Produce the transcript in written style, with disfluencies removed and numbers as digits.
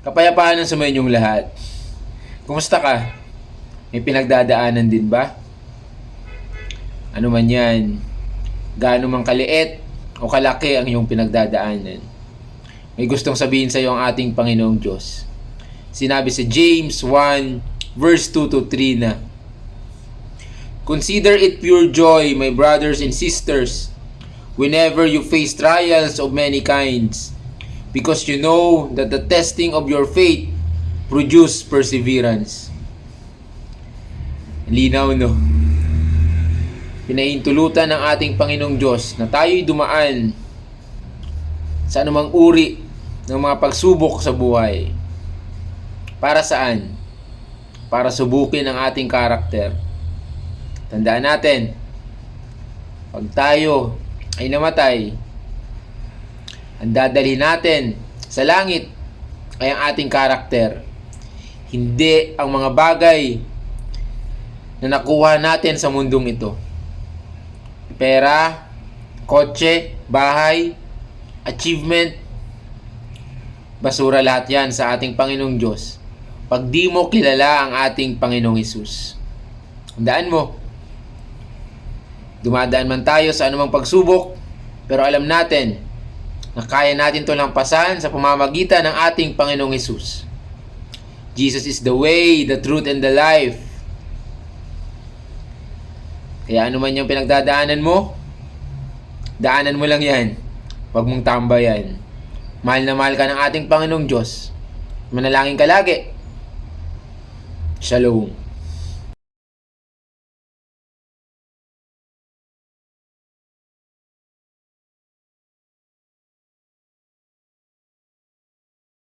Kapayapaan ng sumayin yung lahat. Kumusta ka? May pinagdadaanan din ba? Ano man yan, gaano man kaliit o kalaki ang iyong pinagdadaanan. May gustong sabihin sa iyo ang ating Panginoong Diyos. Sinabi sa James 1 verse 2 to 3 na, "Consider it pure joy, my brothers and sisters, whenever you face trials of many kinds, because you know that the testing of your faith produce perseverance." Linaw, no? Pinahintulutan ng ating Panginoong Diyos na tayo'y dumaan sa anumang uri ng mga pagsubok sa buhay. Para saan? Para subukin ang ating karakter. Tandaan natin, pag tayo ay namatay, ang dadalhin natin sa langit ay ang ating karakter. Hindi ang mga bagay na nakuha natin sa mundong ito. Pera, kotse, bahay, achievement, basura lahat yan sa ating Panginoong Diyos. Pag di mo kilala ang ating Panginoong Hesus. Tandaan mo, dumadaan man tayo sa anumang pagsubok, pero alam natin na kaya natin ito lampasan sa pamamagitan ng ating Panginoong Hesus. Jesus is the way, the truth, and the life. Kaya ano man yung pinagdadaanan mo, daanan mo lang yan. Huwag mong tambayan. Mahal na mahal ka ng ating Panginoong Diyos. Manalangin ka lagi. Shalom.